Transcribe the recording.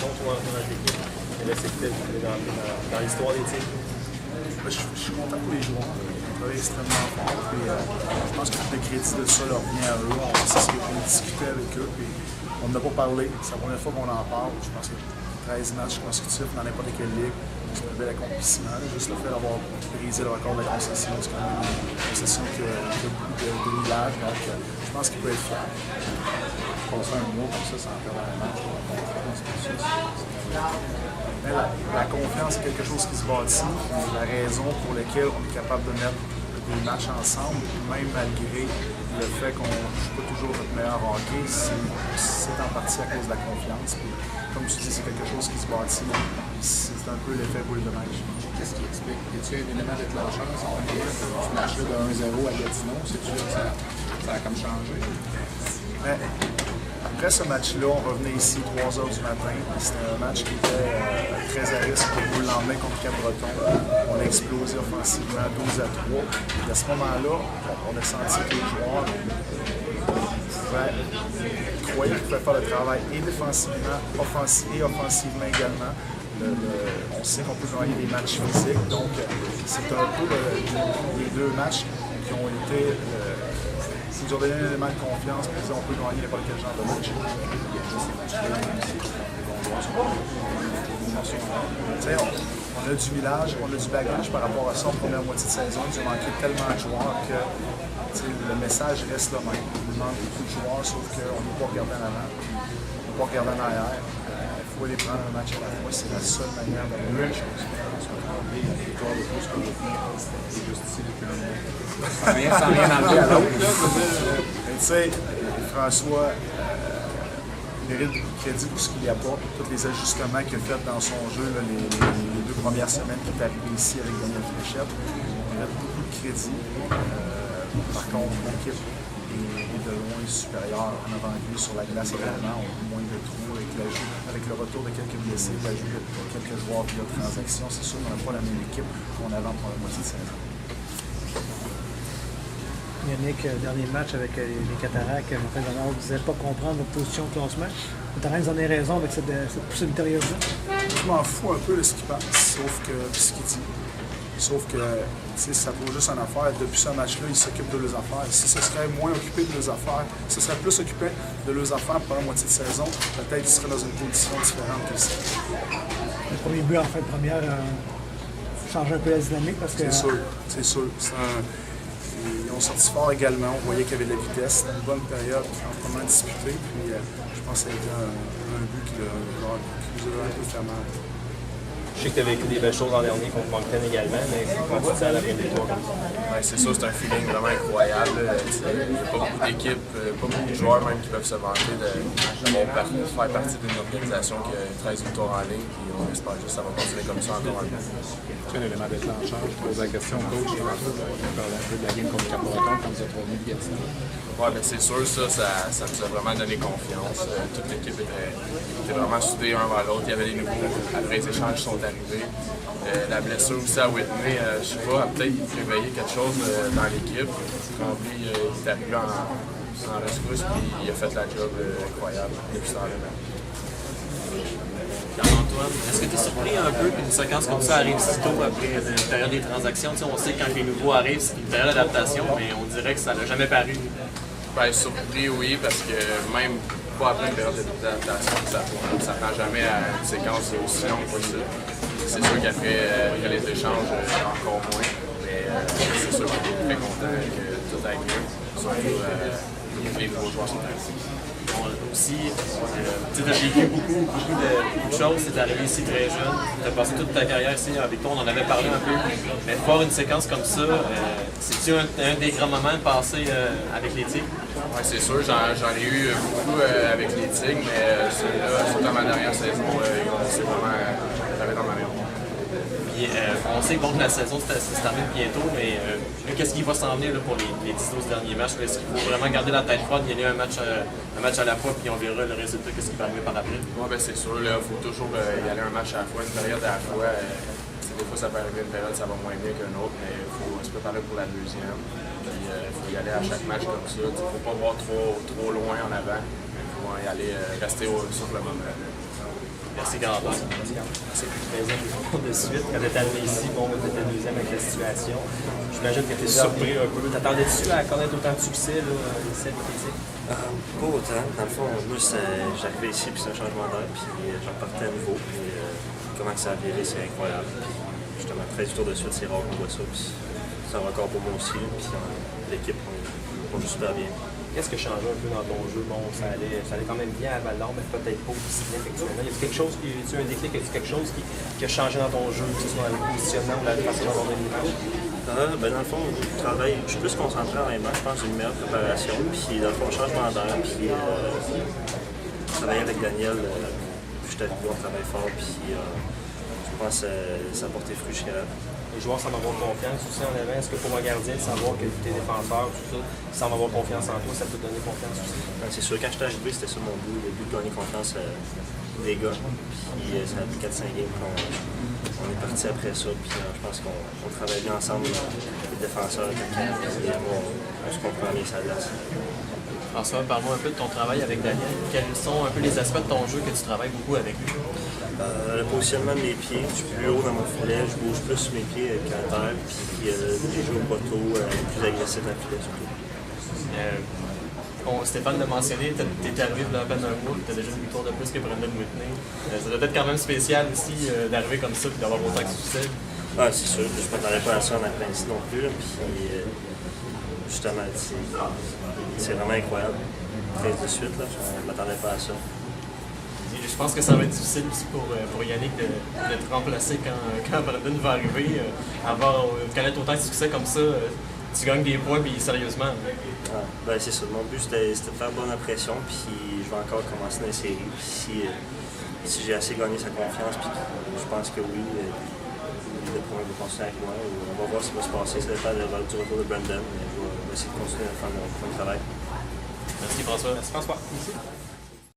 position, toi, dans l'équipe? Quelle est cette dans l'histoire des Tigres? Je suis content pour les joueurs. Ils ont travaillé extrêmement fort. Puis, je pense que tout le crédit de ça leur vient à eux. On discutait avec eux. Puis, on n'a pas parlé. C'est la première fois qu'on en parle. Je pense que 13 matchs consécutifs dans n'importe quelle ligue, c'est un bel accomplissement. Juste le fait d'avoir brisé le record de la concession, c'est quand même une concession qui a beaucoup de millage. Donc, je pense qu'il peut être fier. Passer un mois comme ça sans perdre un match, mais la confiance est quelque chose qui se bâtit. La raison pour laquelle on est capable de mettre des matchs ensemble, même malgré le fait qu'on ne joue pas toujours notre meilleur hockey, c'est en partie à cause de la confiance. Puis, comme tu dis, c'est quelque chose qui se bâtit. C'est un peu l'effet boule de neige. Qu'est-ce qui explique? Y a-t-il un élément déclencheur? Ce match-là de 1-0 à Gatineau, c'est-tu que ça a comme changé? Mais, après ce match-là, on revenait ici 3 h du matin. C'était un match qui était très à risque pour nous le lendemain contre Cap-Breton. On a explosé offensivement 12-3. Et à ce moment-là, on a senti que les joueurs croyaient qu'ils pouvaient faire le travail et défensivement, et offensivement également. On sait qu'on peut gagner des matchs physiques. Donc, c'est un peu les deux matchs qui ont été... Ils nous ont donné un élément de confiance, puis on peut gagner n'importe quel genre de match. On a du village, on a du bagage par rapport à ça en première moitié de saison. Il nous a manqué tellement de joueurs que le message reste le même. Il manque beaucoup de joueurs, sauf qu'on ne peut pas regarder en avant, on ne peut pas regarder en arrière. Il faut les prendre un match à la fois, c'est la seule manière d'avoir les choses. Sans rien enlever à l'autre. Tu sais, François mérite beaucoup de crédit pour ce qu'il apporte, pour tous les ajustements qu'il a fait dans son jeu les 2 premières semaines qu'il est arrivé ici avec Daniel Fréchette. Il mérite beaucoup de crédit. Par contre, l'équipe est de loin supérieure en avant-vue sur la glace également. On a moins de trous avec le retour de quelques blessés, l'ajout de quelques joueurs via transaction. C'est sûr qu'on n'a pas la même équipe qu'on avait en première moitié de saison. Yannick, dernier match avec les Cataractes, Martin Jonard ne disait pas comprendre votre position au classement. Terrain, vous en avez raison avec cette poussée ultérieure-là. Je m'en fous un peu de ce qu'il pense, sauf que ce qu'il dit. Sauf que ça vaut juste en affaire. Depuis ce match-là, ils s'occupent de leurs affaires. Si ce serait moins occupé de leurs affaires, si ce serait plus occupé de leurs affaires pour la moitié de saison, peut-être qu'ils seraient dans une position différente qu'ici. Le premier but en fin de première change un peu la dynamique parce que. C'est sûr. Ils ont sorti fort également. On voyait qu'il y avait de la vitesse. C'était une bonne période amplement disputée. Puis je pense que ça a été un but qui nous a un peu fait mal. Je sais que tu as vécu des belles choses l'an dernier contre Moncton également, mais comment tu te sens à la fin des tours comme ça? Ouais, c'est sûr, c'est un feeling vraiment incroyable. Il n'y a pas beaucoup d'équipes, pas beaucoup de joueurs même qui peuvent se vanter de faire partie d'une organisation qui a 13 victoires en ligne. Puis on espère juste que ça va continuer comme ça encore un peu. C'est un élément déclencheur. Je pose la question au coach. On parle un peu de la game contre Cap-Breton quand vous êtes revenu de Gatineau. Ouais, ben c'est sûr, ça nous a vraiment donné confiance. Toute l'équipe était vraiment soudée un vers l'autre. Il y avait des nouveaux après les échanges qui sont arrivés. La blessure aussi à Whitney, je sais pas, a peut-être réveillé quelque chose dans l'équipe. Tremblay est arrivé en rescousse puis il a fait la job incroyable depuis ce temps-là. Antoine, est-ce que tu es surpris un peu qu'une séquence comme ça arrive si tôt après une période des transactions? T'sais, on sait que quand les nouveaux arrivent, c'est une période d'adaptation, mais on dirait que ça n'a jamais paru. Ben, surpris, oui, parce que même pas après une période d'adaptation, ça ne prend jamais à une séquence aussi longue que ça. C'est sûr qu'après les échanges, encore moins, mais c'est sûr qu'on est très content que tout aille mieux, surtout que les nouveaux joueurs sont arrivés. Aussi, tu as vécu beaucoup de choses, tu es arrivé ici très jeune, tu as passé toute ta carrière ici avec toi, on en avait parlé un peu, mais de voir une séquence comme ça, c'est-tu un des grands moments passés avec les Tigres? Oui, c'est sûr, j'en ai eu beaucoup avec les Tigres, mais celui-là, surtout dans ma dernière saison, c'est vraiment j'avais dans ma mémoire. Puis, on sait bon, que la saison se termine bientôt, mais qu'est-ce qui va s'en venir là, pour les 10-12 derniers matchs? Est-ce qu'il faut vraiment garder la tête froide, gagner un match à la fois, puis on verra le résultat, qu'est-ce qui va arriver par après? Oui, ben c'est sûr, il faut toujours y aller un match à la fois, une période à la fois. Des fois, ça peut arriver une période, ça va moins bien qu'une autre, mais il faut se préparer pour la deuxième. Puis il faut y aller à chaque match comme ça. Il ne faut pas voir trop loin en avant. Il faut y aller, rester sur le moment. Merci, Carl. C'est plus 13e de suite. Quand tu es arrivé ici, bon, tu étais deuxième avec la situation. J'imagine que tu es surpris un peu. T'attendais-tu à connaître autant de succès, là, l'essai politique? Pas autant. Dans le fond, moi, j'arrivais ici, puis c'est un changement d'air, puis j'en partais à nouveau. Puis comment que ça a viré, c'est incroyable. Puis, justement, 13 tours de suite, c'est rare qu'on voit ça. Puis c'est un record pour moi aussi. Puis l'équipe, on joue super bien. Qu'est-ce qui a changé un peu dans ton jeu? Bon, ça allait quand même bien à Val-d'Or, mais peut-être pas aussi bien effectivement. Y a quelque chose, y a-tu un déclic, y a-tu quelque chose qui a changé dans ton jeu, que ce soit dans le positionnement ou la façon dont on est niveau? Ben dans le fond, je suis plus concentré en même temps. Je pense que j'ai une meilleure préparation. Puis dans le fond, changement d'air. Puis travailler avec Daniel, je suis arrivé, on travaille fort. Puis je pense que ça a porté fruit jusqu'à là. Les joueurs semblent avoir confiance aussi en avant. Est-ce que pour un gardien, de savoir que tes défenseurs, tout ça, semblent avoir confiance en toi, ça peut te donner confiance aussi? C'est sûr, quand je suis arrivé, c'était ça mon but. Le but de gagner confiance des gars. Puis ça a pris 4-5 games qu'on est parti après ça. Puis je pense qu'on travaille bien ensemble, les défenseurs, attaquants. Puis on se comprend bien ça glace. François, parle-moi un peu de ton travail avec Daniel. Quels sont un peu les aspects de ton jeu que tu travailles beaucoup avec lui? Le positionnement de mes pieds, je suis plus haut dans mon filet, je bouge plus sur mes pieds qu'à terre, puis les jeux au poteau, plus agressif dans le filet surtout. Stéphane l'a mentionné, tu es arrivé de la peine d'un mois, tu as déjà une victoire de plus que Brendan Whitney. Ça doit être quand même spécial aussi d'arriver comme ça et d'avoir autant de succès. Ah, c'est sûr, je ne m'attendais pas à ça en appelant ici non plus. Puis justement, c'est vraiment incroyable. 13 de suite, là, je ne m'attendais pas à ça. Je pense que ça va être difficile aussi pour Yannick de te remplacer quand Brendan va arriver. Connaître autant de succès comme ça, tu gagnes des points, puis sérieusement. Ben, c'est ça. Mon but, c'était de faire bonne impression, puis je vais encore commencer dans les séries. Puis si j'ai assez gagné sa confiance, puis je pense que oui, le point va continuer avec moi. On va voir ce qui va se passer. Ça dépend du retour de Brendan, mais je vais essayer de continuer à faire mon travail. Merci François. Merci François. Merci.